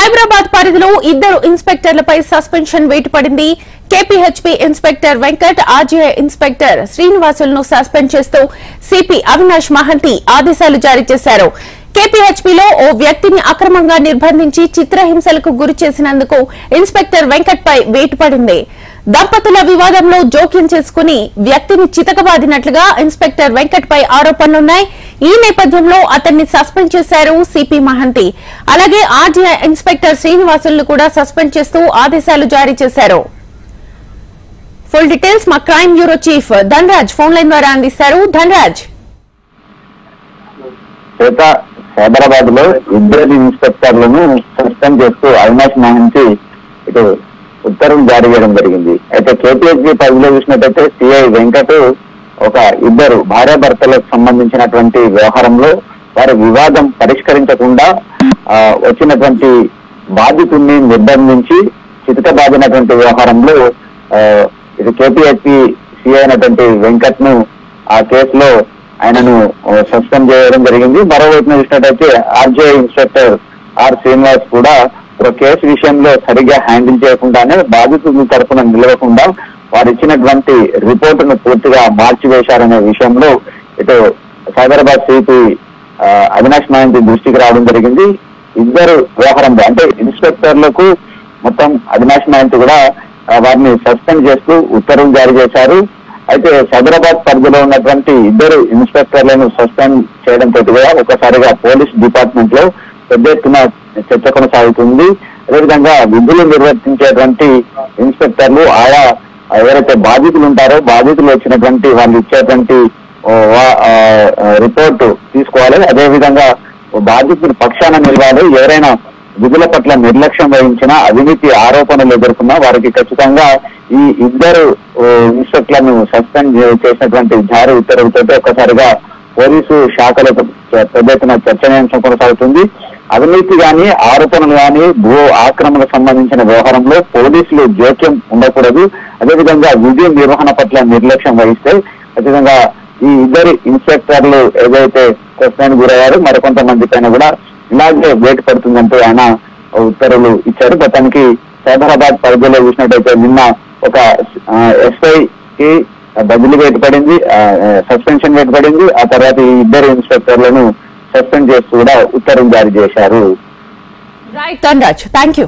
సైబరాబాద్ పరిధిలో ఇద్దరు ఇన్స్పెక్టర్లపై సస్పెన్షన్ వేటు పడింది. కేపీహెచ్పీ ఇన్స్పెక్టర్ వెంకట్, ఆర్జీఐ ఇన్స్పెక్టర్ శ్రీనివాసులను సస్పెండ్ చేస్తూ సిపి అవినాష్ మహంతి ఆదేశాలు జారీ చేశారు. కేపీహెచ్పీలో ఓ వ్యక్తిని అక్రమంగా నిర్బంధించి చిత్రహింసలకు గురి చేసినందుకు ఇన్స్పెక్టర్ వెంకట్ పై వేటు పడింది. దంపతుల వివాదంలో జోక్యం చేసుకుని వ్యక్తిని చితకబాదినట్లుగా ఇన్స్పెక్టర్ వెంకట్ పై ఆరోపణలున్నాయి. ఈ నేపథ్యంలో అతన్ని సస్పెండ్ చేశారు సిపి మహంతి. అలాగే ఆర్జీఐ ఇన్స్పెక్టర్ శ్రీనివాసులను కూడా సస్పెండ్ చేస్తూ ఆదేశాలు జారీ చేశారు. ఫుల్ డీటెయిల్స్ మా crime bureau chief Dhanraj phone line ద్వారా అందిస్తారు. ధనరాజ్, సైబరాబాద్ లో ఇద్దరు ఇన్స్పెక్టర్లను సస్పెండ్ చేస్తూ అవినాష్ మహంతి ఇటు ఉత్తర్వులు జారీ చేయడం జరిగింది. అయితే కేపీహెచ్బీ పరిధిలో చూసినట్టయితే సిఐ వెంకట్ ఒక ఇద్దరు భార్యాభర్తలకు సంబంధించినటువంటి వ్యవహారంలో వారి వివాదం పరిష్కరించకుండా వచ్చినటువంటి బాధితుడిని నిర్బంధించి చితకబాదినటువంటి వ్యవహారంలో ఇది కేపీహెచ్బీ సిఐ అయినటువంటి వెంకట్ ను ఆ కేసులో ఆయనను సస్పెండ్ చేయడం జరిగింది. మరోవైపున చూసినట్టయితే ఆర్జీఐ ఇన్స్పెక్టర్ ఆర్ శ్రీనివాస్ కూడా ఒక కేసు విషయంలో సరిగ్గా హ్యాండిల్ చేయకుండానే బాధితుల తరఫున నిలవకుండా వారు ఇచ్చినటువంటి రిపోర్టును పూర్తిగా మార్చివేశారనే విషయంలో ఇటు సైబరాబాద్ సిపి అవినాష్ మహంతి దృష్టికి రావడం జరిగింది. ఇద్దరు వ్యవహారంలో అంటే ఇన్స్పెక్టర్లకు మొత్తం అవినాష్ మహంతి కూడా వారిని సస్పెండ్ చేస్తూ ఉత్తర్వులు జారీ చేశారు. అయితే సైబరాబాద్ పరిధిలో ఉన్నటువంటి ఇద్దరు ఇన్స్పెక్టర్లను సస్పెండ్ చేయడంతో కూడా ఒకసారిగా పోలీస్ డిపార్ట్మెంట్ లో పెద్ద ఎత్తున చర్చ కొనసాగుతుంది. అదేవిధంగా విధులు నిర్వర్తించేటువంటి ఇన్స్పెక్టర్లు ఆయా ఎవరైతే బాధితులు ఉంటారో బాధితులు వచ్చినటువంటి వాళ్ళు ఇచ్చేటువంటి రిపోర్టు తీసుకోవాలి. అదేవిధంగా బాధితుల పక్షాన నిలవాలి. ఎవరైనా విధుల పట్ల నిర్లక్ష్యం వహించినా అవినీతి ఆరోపణలు ఎదుర్కొన్నా వారికి ఖచ్చితంగా ఈ ఇద్దరు ఇన్స్పెక్టర్లను సస్పెండ్ చేసినటువంటి జారీ ఉత్తర్వులతో ఒక్కసారిగా పోలీసు శాఖలకు పెద్ద ఎత్తున చర్చనీయాంశం కొనసాగుతుంది. అవినీతి గాని ఆరోపణలు గాని భూ ఆక్రమణకు సంబంధించిన వ్యవహారంలో పోలీసులు జోక్యం ఉండకూడదు. అదేవిధంగా విధి నిర్వహణ పట్ల నిర్లక్ష్యం వహిస్తే ఖచ్చితంగా ఈ ఇద్దరు ఇన్స్పెక్టర్లు ఏదైతే సస్పెండ్ గురయ్యారో మరికొంతమంది పైన కూడా ఇలాగే వేటు పడుతుందంటూ ఆయన ఉత్తర్వులు ఇచ్చారు. మొత్తానికి సైబరాబాద్ పరిధిలో చూసినట్టయితే నిన్న ఒక ఎస్ఐ కి బదిలీ వేటు పడింది, సస్పెన్షన్ వేటు పడింది. ఆ తర్వాత ఈ ఇద్దరు ఇన్స్పెక్టర్లను సస్పెండ్ చేస్తూ కూడా ఉత్తర్వులు జారీ చేశారు. Right Dhanraj, thank you.